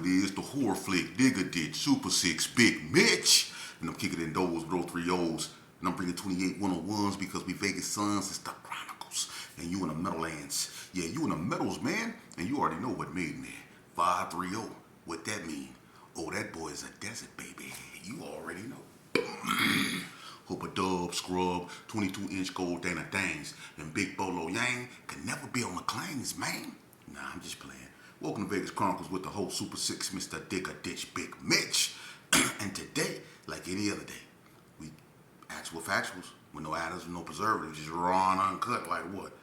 is, the horror flick, Digger Ditch, Super Six, Big Mitch. And I'm kicking in those, bro, 3 O's. And I'm bringing 28 101s because we Vegas sons. It's the Chronicles. And you in the Meadowlands. Yeah, you in the Meadows, man. And you already know what made me. 530. What that mean? Oh, that boy is a desert baby. You already know. Hope a dub, scrub, 22-inch gold Dana Danes, and Big Bolo Yang can never be on the claims, man. Nah, I'm just playing. Welcome to Vegas Chronicles with the whole Super Six, Mr. Digger Ditch, Big Mitch. And today, like any other day, we actual factuals with no additives and no preservatives, just raw and uncut. Like what?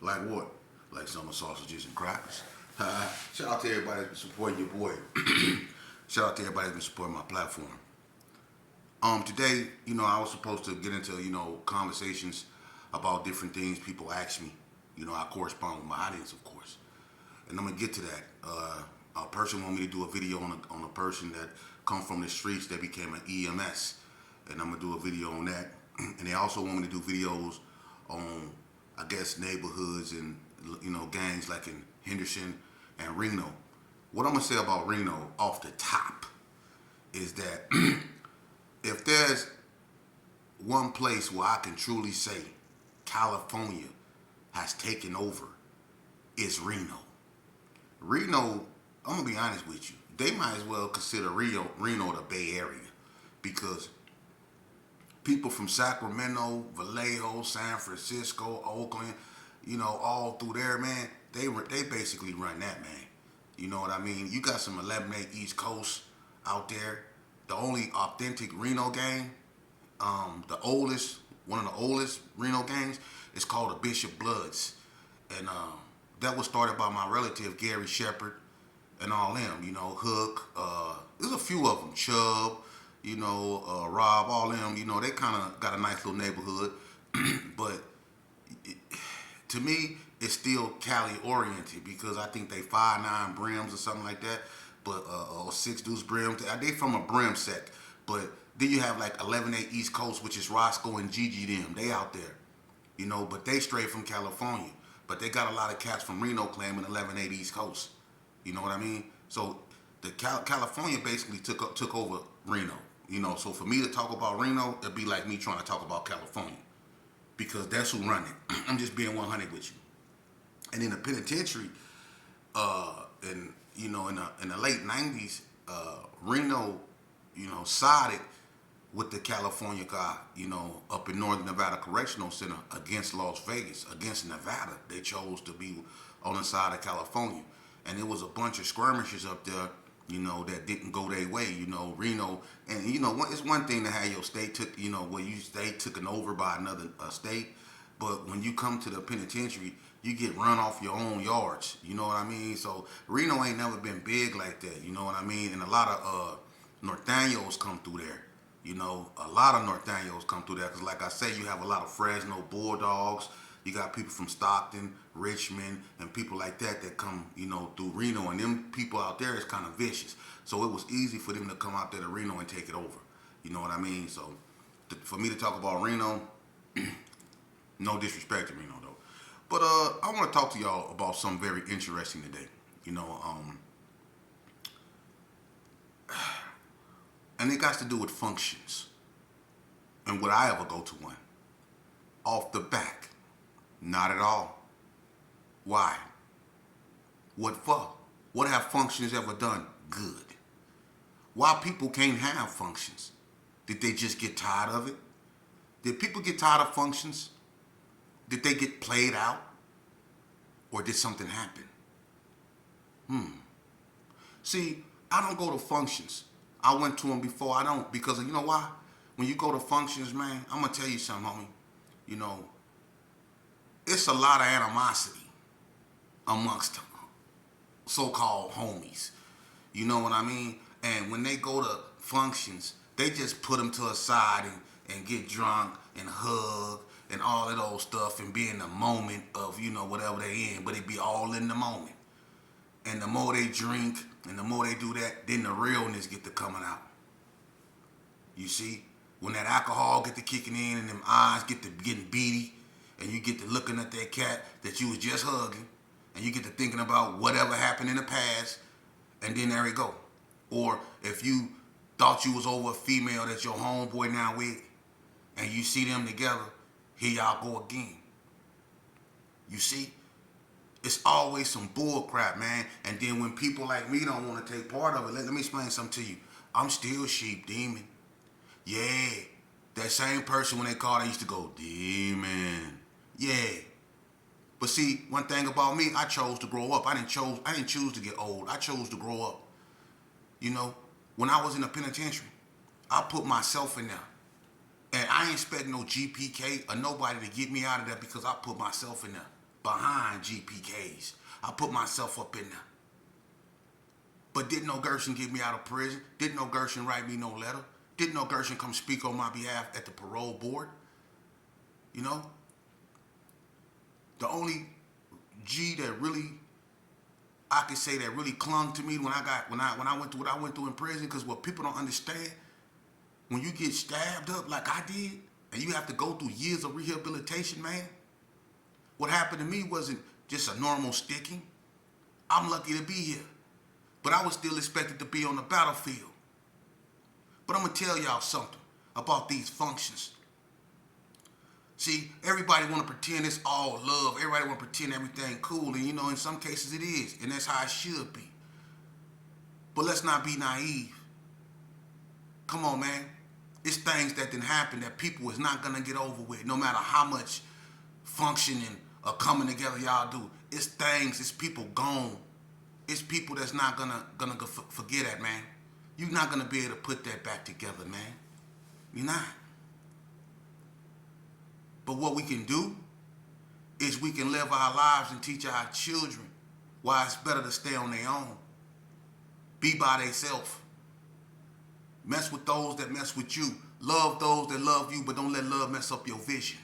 Like what? Like summer sausages and crackers. Shout out to everybody that's been supporting your boy. Shout out to everybody that's been supporting my platform. Today, I was supposed to get into, conversations about different things people ask me. I correspond with my audience, of course. And I'm going to get to that. A person wanted me to do a video on a person that come from the streets that became an EMS. And I'm going to do a video on that. And they also want me to do videos on, I guess, neighborhoods and, gangs like in Henderson and Reno. What I'm going to say about Reno off the top is that if there's one place where I can truly say California has taken over, it's Reno. Reno, I'm going to be honest with you, they might as well consider Reno the Bay Area because people from Sacramento, Vallejo, San Francisco, Oakland, all through there, man, they basically run that, man. You know what I mean? You got some 11-8 East Coast out there. The only authentic Reno gang, one of the oldest Reno gangs, is called the Bishop Bloods. And that was started by my relative, Gary Shepard, and all them, Hook. There's a few of them, Chubb, Rob, all them, they kind of got a nice little neighborhood. But to me, it's still Cali-oriented because I think they 5'9" brims or something like that. But or 6 deuce brim. They from a brim sect. But then you have like 11-8 East Coast, which is Roscoe and Gigi them. They out there. But they straight from California. But they got a lot of cats from Reno claiming 11-8 East Coast. You know what I mean? So the California basically took over Reno. So for me to talk about Reno, it'd be like me trying to talk about California. Because that's who run it. I'm just being 100 with you. And in the penitentiary, in the late 90s, Reno, sided with the California guy, up in Northern Nevada Correctional Center against Las Vegas, against Nevada. They chose to be on the side of California. And there was a bunch of skirmishes up there, that didn't go their way, Reno. And, it's one thing to have your state where you stay taken over by another state. But when you come to the penitentiary, you get run off your own yards. You know what I mean? So Reno ain't never been big like that. You know what I mean? And a lot of Norteños come through there. A lot of Norteños come through there. Because like I say, you have a lot of Fresno Bulldogs. You got people from Stockton, Richmond, and people like that come, through Reno. And them people out there is kind of vicious. So it was easy for them to come out there to Reno and take it over. You know what I mean? So for me to talk about Reno, no disrespect to Reno, though. But I want to talk to y'all about something very interesting today. And it got to do with functions. And would I ever go to one? Off the back, not at all. Why? What for? What have functions ever done good? Why people can't have functions? Did they just get tired of it? Did people get tired of functions? Did they get played out? Or did something happen? See, I don't go to functions. I went to them before. I don't, because you know why? When you go to functions, man, I'm going to tell you something, homie. It's a lot of animosity amongst so-called homies. You know what I mean? And when they go to functions, they just put them to a side and get drunk and hug and all of those stuff and be in the moment of, whatever they in, but it be all in the moment. And the more they drink and the more they do that, then the realness get to coming out. You see? When that alcohol get to kicking in and them eyes get to getting beady and you get to looking at that cat that you was just hugging and you get to thinking about whatever happened in the past and then there we go. Or if you thought you was over a female that your homeboy now with, and you see them together, here y'all go again. You see? It's always some bull crap, man. And then when people like me don't want to take part of it, let me explain something to you. I'm still sheep demon. Yeah. That same person when they called, they used to go, demon. Yeah. But see, one thing about me, I chose to grow up. I didn't choose to get old. I chose to grow up. You know, when I was in the penitentiary, I put myself in there. And I ain't expect no GPK or nobody to get me out of there because I put myself in there. Behind GPKs. I put myself up in there. But didn't no Gershon get me out of prison? Didn't no Gershon write me no letter? Didn't no Gershon come speak on my behalf at the parole board? You know? The only G that really, I could say that really clung to me when I went through what I went through in prison, because what people don't understand, when you get stabbed up like I did, and you have to go through years of rehabilitation, man, what happened to me wasn't just a normal sticking. I'm lucky to be here. But I was still expected to be on the battlefield. But I'm going to tell y'all something about these functions. See, everybody want to pretend it's all love. Everybody want to pretend everything cool. And, you know, in some cases it is. And that's how it should be. But let's not be naive. Come on, man. It's things that didn't happen that people is not going to get over with, no matter how much functioning or coming together y'all do. It's things, it's people gone. It's people that's not gonna forget that, man. You're not gonna be able to put that back together, man. You're not. But what we can do is we can live our lives and teach our children why it's better to stay on their own. Be by themselves. Mess with those that mess with you. Love those that love you, but don't let love mess up your vision.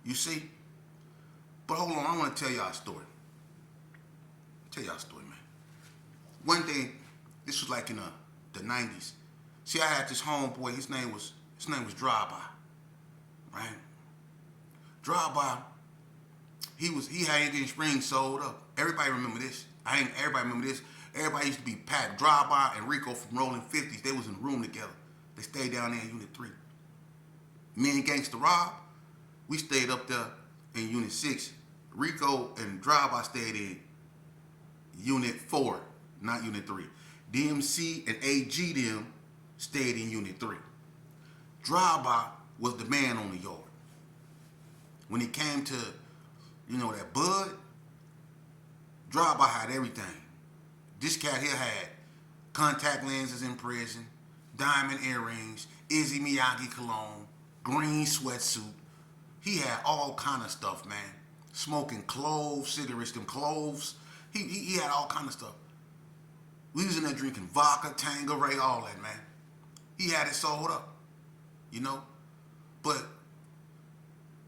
You see? But hold on, I want to tell y'all a story. Tell y'all a story, man. One day, this was like in the 90s. See, I had this homeboy, his name was Drive-By. Right? Drive-By, he had Indian Springs sold up. Everybody remember this. Everybody remember this. Everybody used to be packed. Drive-By and Rico from Rolling 50s, they was in a room together. They stayed down there in Unit 3. Me and Gangsta Rob, we stayed up there in Unit 6. Rico and Drive-By stayed in Unit 4, not Unit 3. DMC and AG them stayed in Unit 3. Drive-By was the man on the yard. When it came to, you know, that bud, Drive-By had everything. This cat here had contact lenses in prison, diamond earrings, Izzy Miyagi cologne, green sweatsuit. He had all kind of stuff, man. Smoking cloves, cigarettes, them cloves. He had all kind of stuff. We was in there drinking vodka, Tanqueray, all that, man. He had it sold up, you know. But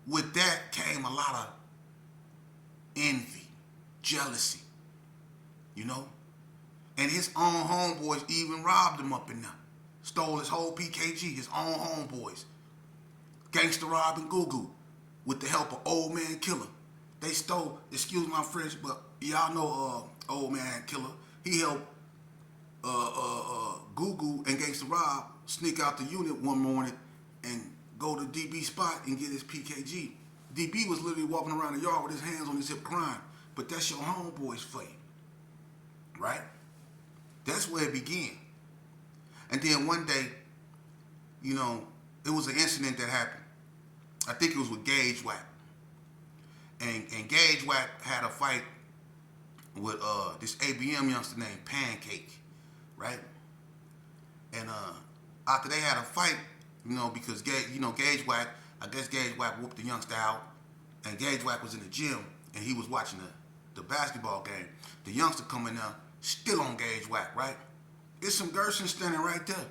with that came a lot of envy, jealousy, you know. And his own homeboys even robbed him up in there. Stole his whole PKG, his own homeboys. Gangsta Rob and Goo with the help of Old Man Killer. They stole, excuse my French, but y'all know Old Man Killer. He helped Goo and Gangsta Rob sneak out the unit one morning and go to DB spot and get his PKG. DB was literally walking around the yard with his hands on his hip crying. But that's your homeboys for you. Right? That's where it began. And then one day, you know, it was an incident that happened. I think it was with Gage Wack. And Gage Wack had a fight with this ABM youngster named Pancake, right? And after they had a fight, you know, because Gage Wack, I guess Gage Wack whooped the youngster out, and Gage Wack was in the gym and he was watching the basketball game. The youngster coming out still on Gage Wack, right? There's some Gershon standing right there.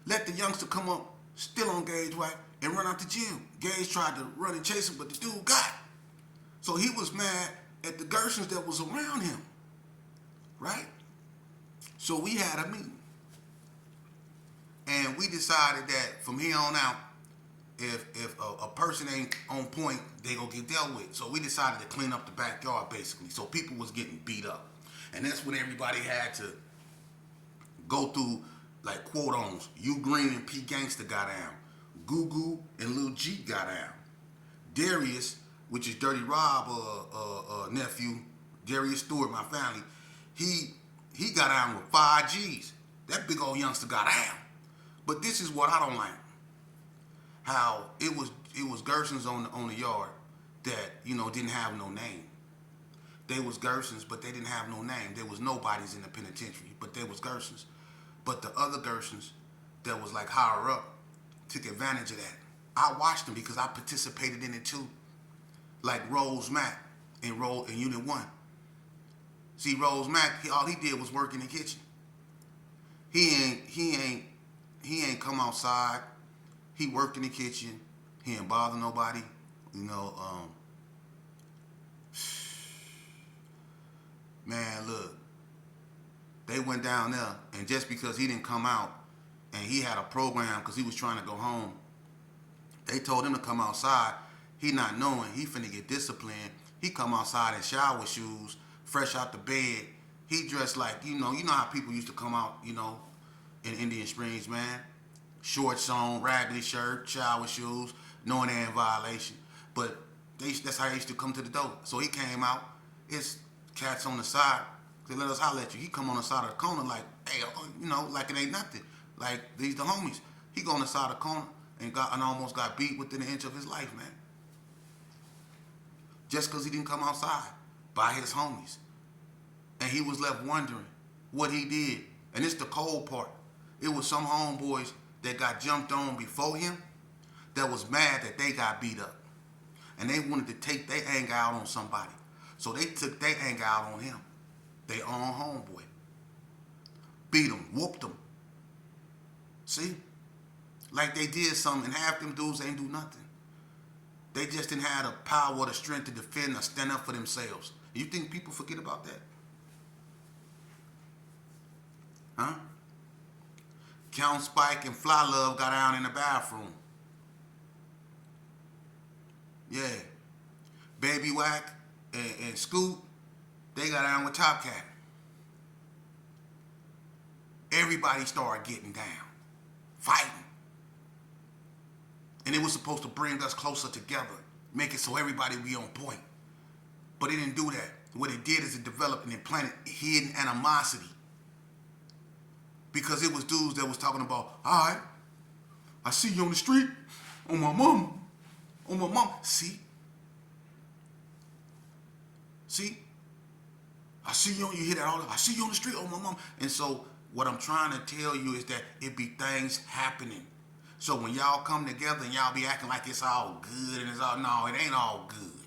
Let the youngster come up, still on Gage Wack, and run out the gym. Gage tried to run and chase him, but the dude got him. So he was mad at the Gershons that was around him, right? So we had a meeting. And we decided that from here on out, if a person ain't on point, they gonna get dealt with. So we decided to clean up the backyard, basically. So people was getting beat up. And that's when everybody had to go through like quote-ons. U Green and P Gangsta got down. Goo Goo and Lil G got down. Darius, which is Dirty Rob nephew, Darius Stewart, my family, he got down with 5 G's. That big old youngster got down. But this is what I don't like. How it was Gersons on the yard that, you know, didn't have no name. They was Gersons, but they didn't have no name. There was nobodies in the penitentiary, but they was Gersons. But the other Gersons that was like higher up took advantage of that. I watched them because I participated in it too. Like Rose Mack in Unit 1. See, Rose Mack, all he did was work in the kitchen. He ain't come outside. He worked in the kitchen. He ain't bother nobody. You know, man, look. They went down there, and just because he didn't come out, and he had a program because he was trying to go home, they told him to come outside. He not knowing he finna get disciplined. He come outside in shower shoes, fresh out the bed. He dressed like, you know how people used to come out, you know, in Indian Springs, man. Shorts on, raggedy shirt, shower shoes, knowing they're in violation. But that's how they used to come to the door. So he came out. It's cats on the side. They let us holler at you. He come on the side of the corner like, hey, you know, like it ain't nothing. Like, these the homies. He go on the side of the corner and almost got beat within an inch of his life, man. Just because he didn't come outside by his homies. And he was left wondering what he did. And it's the cold part. It was some homeboys that got jumped on before him that was mad that they got beat up. And they wanted to take their anger out on somebody. So they took their anger out on him. They own homeboy. Beat him, whooped him. See? Like they did something, and half them dudes ain't do nothing. They just didn't have the power or the strength to defend or stand up for themselves. You think people forget about that? Huh? Count Spike and Fly Love got down in the bathroom. Yeah. Baby Whack and Scoop, they got down with Top Cat. Everybody started getting down, fighting. And it was supposed to bring us closer together, make it so everybody be on point. But it didn't do that. What it did is it developed and implanted hidden animosity. Because it was dudes that was talking about, all right, I see you on the street, on my mom. See? I see you, you hear that all the time. I see you on the street, on my mom. And so what I'm trying to tell you is that it be things happening. So when y'all come together and y'all be acting like it's all good and it's all, no, it ain't all good.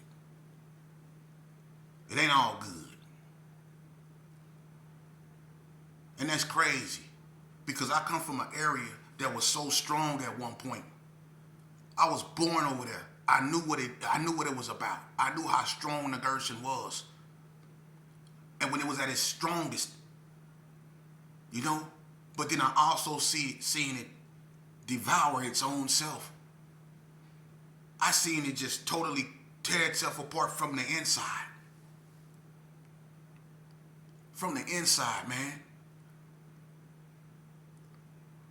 It ain't all good. And that's crazy. Because I come from an area that was so strong at one point. I was born over there. I knew what it was about. I knew how strong the Gerson was. And when it was at its strongest, you know, but then I also seen it devour its own self. I seen it just totally tear itself apart from the inside. From the inside, man.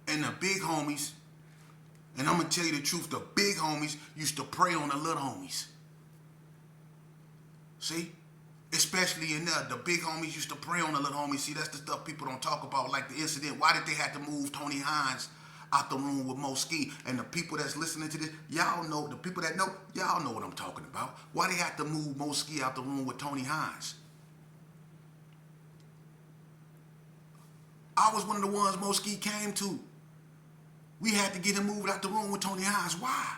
And the big homies, and I'm going to tell you the truth, the big homies used to prey on the little homies. See? Especially in there, the big homies used to prey on the little homies. See, that's the stuff people don't talk about, like the incident. Why did they have to move Tony Hines out the room with Moski? And the people that's listening to this, y'all know, the people that know, y'all know what I'm talking about. Why they had to move Moski out the room with Tony Hines? I was one of the ones Moski came to. We had to get him moved out the room with Tony Hines. Why?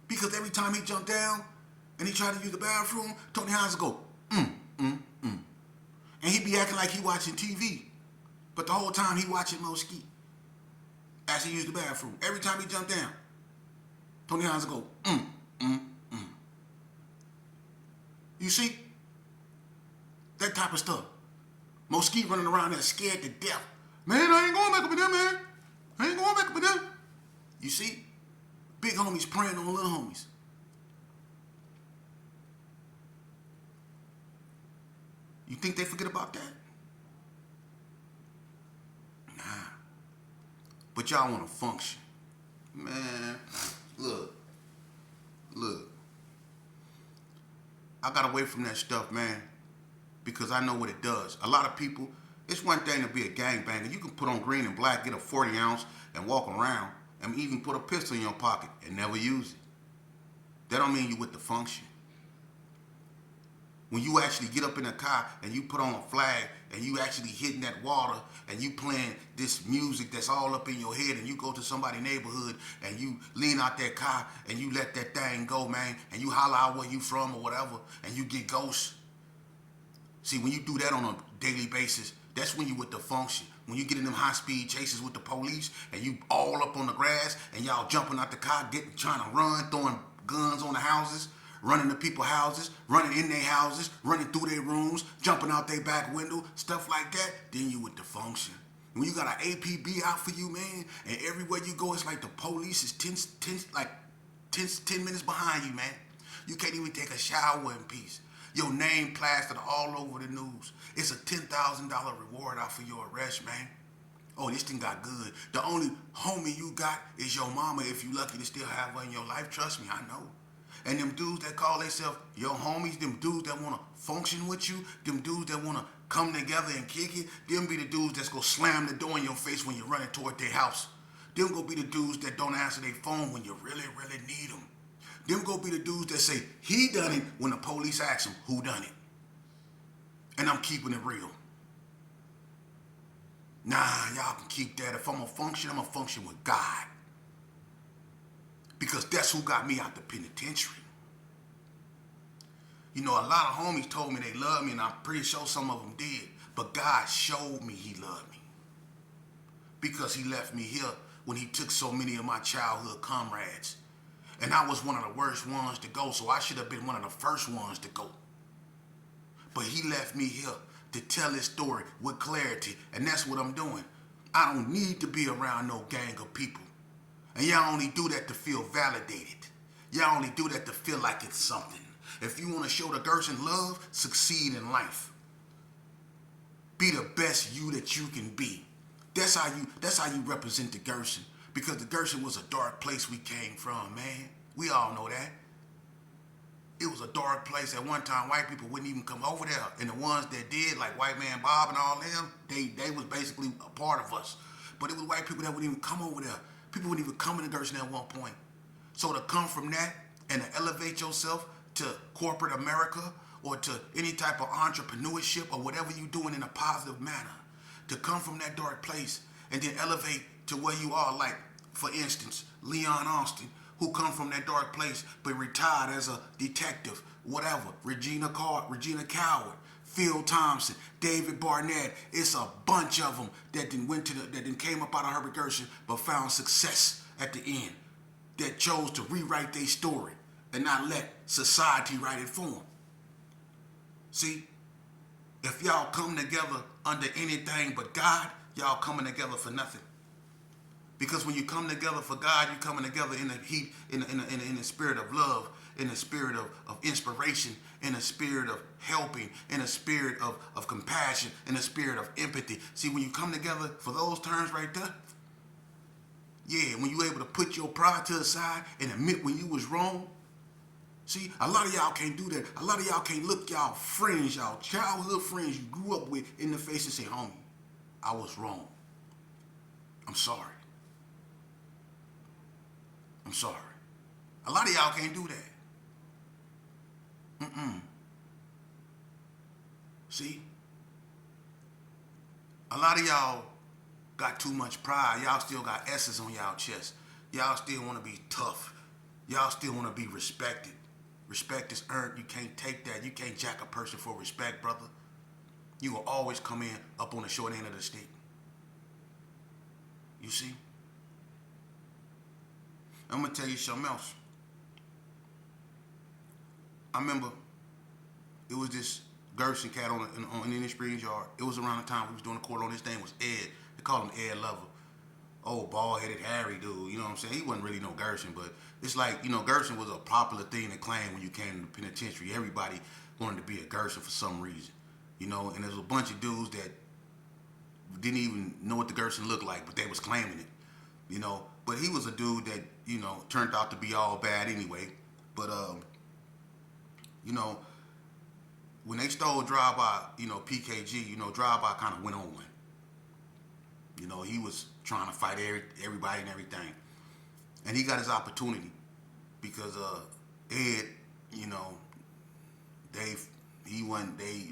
Because every time he jumped down and he tried to use the bathroom, Tony Hines would go, And he'd be acting like he watching TV. But the whole time he watching Moski as he used the bathroom. Every time he jumped down, Tony Hines would go, You see? That type of stuff. Moski running around there scared to death. Man, I ain't going back up in there, man. I ain't going back up in there. You see? Big homies preying on little homies. You think they forget about that? Nah. But y'all want to function. Man, look. I got away from that stuff, man, because I know what it does. A lot of people, it's one thing to be a gangbanger. You can put on green and black, get a 40 ounce, and walk around, and even put a pistol in your pocket and never use it. That don't mean you with the function. When you actually get up in a car and you put on a flag and you actually hitting that water and you playing this music that's all up in your head, and you go to somebody's neighborhood and you lean out that car and you let that thing go, man, and you holler out where you from or whatever, and you get ghosts. See, when you do that on a daily basis, that's when you with the function. When you get in them high-speed chases with the police and you all up on the grass and y'all jumping out the car, trying to run, throwing guns on the houses, running to people's houses, running in their houses, running through their rooms, jumping out their back window, stuff like that, then you with the function. When you got an APB out for you, man, and everywhere you go, it's like the police is 10 minutes behind you, man. You can't even take a shower in peace. Your name plastered all over the news. It's a $10,000 reward out for your arrest, man. Oh, this thing got good. The only homie you got is your mama, if you lucky to still have her in your life. Trust me, I know. And them dudes that call themselves your homies, them dudes that want to function with you, them dudes that want to come together and kick it, them be the dudes that's going to slam the door in your face when you're running toward their house. Them going to be the dudes that don't answer their phone when you really, really need them. Them going to be the dudes that say, he done it, when the police ask him, who done it? And I'm keeping it real. Nah, y'all can keep that. If I'm going to function with God. Because that's who got me out the penitentiary. You know, a lot of homies told me they loved me, and I'm pretty sure some of them did. But God showed me he loved me. Because he left me here when he took so many of my childhood comrades. And I was one of the worst ones to go, so I should have been one of the first ones to go. But he left me here to tell his story with clarity, and that's what I'm doing. I don't need to be around no gang of people. And y'all only do that to feel validated. Y'all only do that to feel like it's something. If you want to show the Gerson love, succeed in life. Be the best you that you can be. That's how you represent the Gerson. Because the Gerson was a dark place we came from, man. We all know that. It was a dark place. At one time, white people wouldn't even come over there. And the ones that did, like White Man Bob and all them, they was basically a part of us. But it was white people that wouldn't even come over there. People wouldn't even come into Gerson at one point. So to come from that and to elevate yourself to corporate America or to any type of entrepreneurship or whatever you're doing in a positive manner, to come from that dark place and then elevate to where you are, like, for instance, Leon Austin, who come from that dark place but retired as a detective, whatever, Regina Coward, Phil Thompson, David Barnett. It's a bunch of them that then came up out of Herbert Gerson but found success at the end, that chose to rewrite their story and not let society write it for them. See, if y'all come together under anything but God, y'all coming together for nothing. Because when you come together for God, you're coming together in the heat, in the spirit of love, in the spirit of inspiration, in the spirit of helping, in the spirit of compassion, in the spirit of empathy. See, when you come together for those terms right there, yeah, when you're able to put your pride to the side and admit when you was wrong. See, a lot of y'all can't do that. A lot of y'all can't look y'all friends, y'all childhood friends you grew up with in the face and say, homie, I was wrong. I'm sorry. I'm sorry. A lot of y'all can't do that. See? A lot of y'all got too much pride. Y'all still got S's on y'all chest. Y'all still want to be tough. Y'all still want to be respected. Respect is earned. You can't take that. You can't jack a person for respect, brother. You will always come in up on the short end of the stick. You see? I'm going to tell you something else. I remember it was this Gerson cat in Indian Springs yard. It was around the time we was doing the court on. His name was Ed. They called him Ed Lover. Oh, bald-headed Harry dude. You know what I'm saying? He wasn't really no Gerson, but it's like, you know, Gerson was a popular thing to claim when you came to the penitentiary. Everybody wanted to be a Gerson for some reason. and there's a bunch of dudes that didn't even know what the Gerson looked like, but they was claiming it. But he was a dude that, turned out to be all bad anyway. But, when they stole Drive-By, PKG, Drive-By kind of went on. He was trying to fight everybody and everything. And he got his opportunity because Ed, they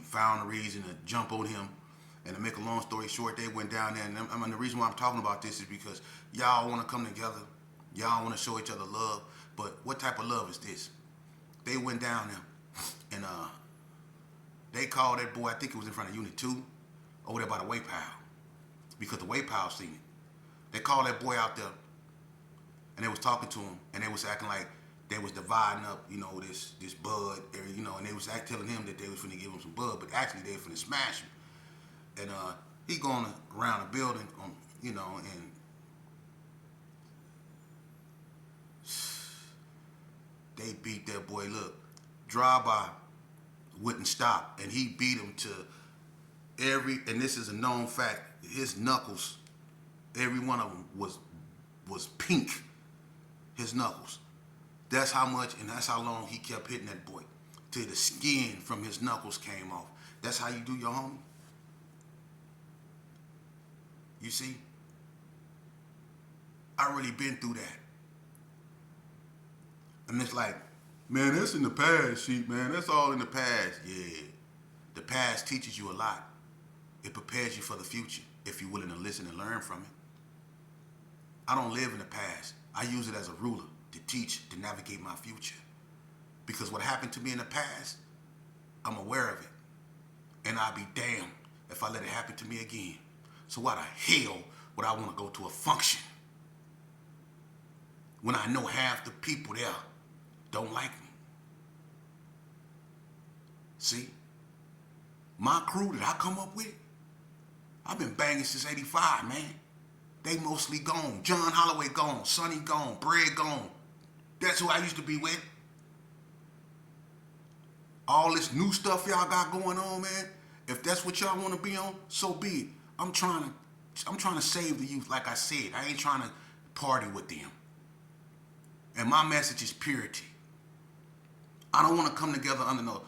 found a reason to jump on him. And to make a long story short, they went down there. And the reason why I'm talking about this is because y'all want to come together. Y'all want to show each other love. But what type of love is this? They went down there and they called that boy, I think it was in front of Unit 2, over there by the Way Pile. Because the Way Pile seen it. They called that boy out there and they was talking to him and they was acting like they was dividing up, this bud, and they was telling him that they was finna give him some bud, but actually they was finna smash him. And he going around the building, and they beat that boy. Look, Drive-By wouldn't stop, and he beat him to and this is a known fact, his knuckles, every one of them was pink, his knuckles. That's how much, and that's how long he kept hitting that boy, till the skin from his knuckles came off. That's how you do your homie. You see? I really been through that. And it's like, man, that's in the past, sheep, man. That's all in the past. Yeah. The past teaches you a lot. It prepares you for the future if you're willing to listen and learn from it. I don't live in the past. I use it as a ruler to teach, to navigate my future. Because what happened to me in the past, I'm aware of it. And I'll be damned if I let it happen to me again. So why the hell would I want to go to a function when I know half the people there don't like me? See? My crew that I come up with, I've been banging since 85, man. They mostly gone. John Holloway gone. Sonny gone. Bred gone. That's who I used to be with. All this new stuff y'all got going on, man. If that's what y'all want to be on, so be it. I'm trying to save the youth, like I said. I ain't trying to party with them. And my message is purity. I don't want to come together under no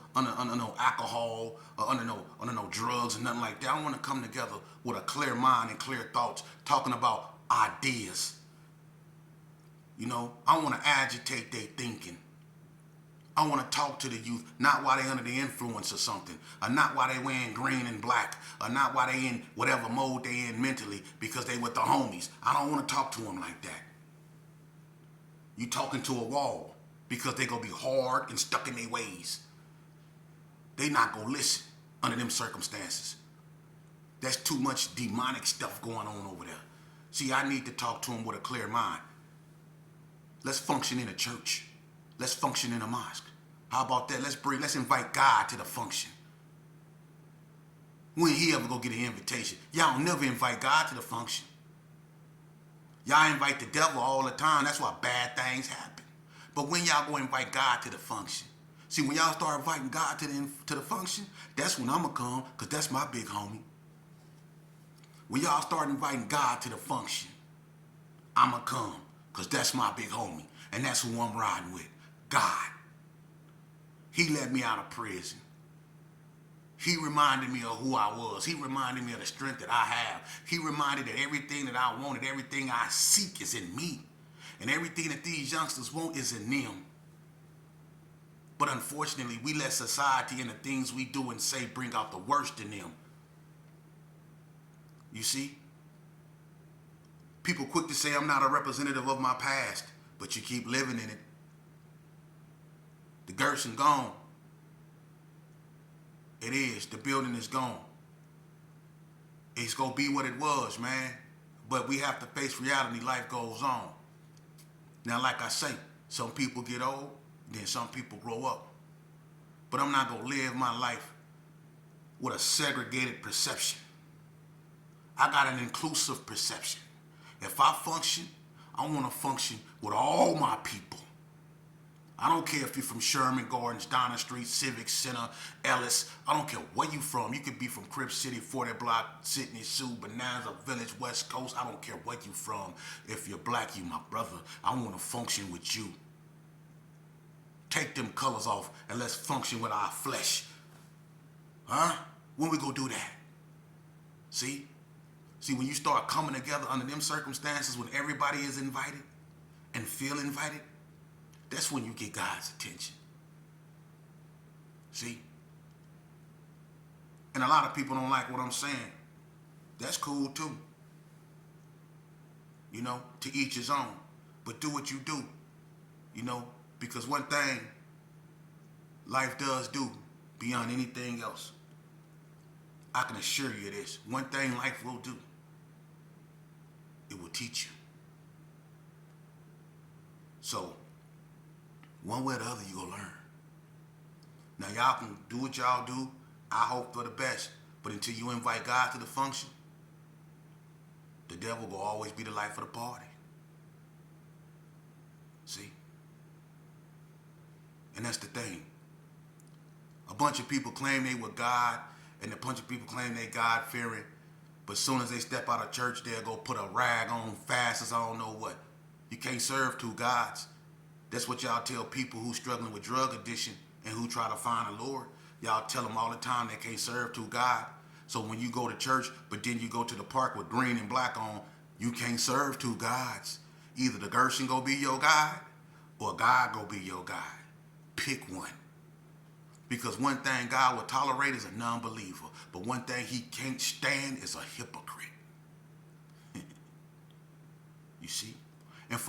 alcohol or under no drugs and nothing like that. I want to come together with a clear mind and clear thoughts, talking about ideas. I want to agitate their thinking. I want to talk to the youth, not while they under the influence of something, or not while they wearing green and black, or not while they in whatever mode they in mentally because they with the homies. I don't want to talk to them like that. You talking to a wall because they gonna be hard and stuck in their ways. They not gonna listen under them circumstances. That's too much demonic stuff going on over there. See, I need to talk to them with a clear mind. Let's function in a church. Let's function in a mosque. How about that? Let's invite God to the function. When he ever gonna get an invitation? Y'all never invite God to the function. Y'all invite the devil all the time. That's why bad things happen. But when y'all go invite God to the function? See, when y'all start inviting God to the function, that's when I'ma come, because that's my big homie. When y'all start inviting God to the function, I'ma come, because that's my big homie. And that's who I'm riding with. God. He let me out of prison. He reminded me of who I was. He reminded me of the strength that I have. He reminded that everything that I wanted, everything I seek is in me. And everything that these youngsters want is in them. But unfortunately, we let society and the things we do and say bring out the worst in them. You see? People quick to say I'm not a representative of my past, but you keep living in it. The Gerson gone. It is. The building is gone. It's going to be what it was, man. But we have to face reality. Life goes on. Now, like I say, some people get old, then some people grow up. But I'm not going to live my life with a segregated perception. I got an inclusive perception. If I function, I want to function with all my people. I don't care if you're from Sherman Gardens, Donner Street, Civic Center, Ellis. I don't care where you from. You could be from Crip City, 40 Block, Sydney, Sioux, Bonanza Village, West Coast. I don't care where you from. If you're black, you my brother. I want to function with you. Take them colors off and let's function with our flesh. Huh? When we gonna do that? See? See, when you start coming together under them circumstances, when everybody is invited and feel invited, that's when you get God's attention. See? And a lot of people don't like what I'm saying. That's cool too. You know, to each his own. But do what you do. You know, because one thing life does do beyond anything else, I can assure you this. One thing life will do. It will teach you. So, one way or the other, you're going to learn. Now, y'all can do what y'all do. I hope for the best. But until you invite God to the function, the devil will always be the life of the party. See? And that's the thing. A bunch of people claim they were God, and a bunch of people claim they God-fearing, but as soon as they step out of church, they'll go put a rag on fast as I don't know what. You can't serve two gods. That's what y'all tell people who struggling with drug addiction and who try to find the Lord. Y'all tell them all the time they can't serve two gods. So when you go to church, but then you go to the park with green and black on, you can't serve two gods. Either the Gershon go be your God, or God go be your God. Pick one. Because one thing God will tolerate is a non-believer. But one thing he can't stand is a hypocrite. You see?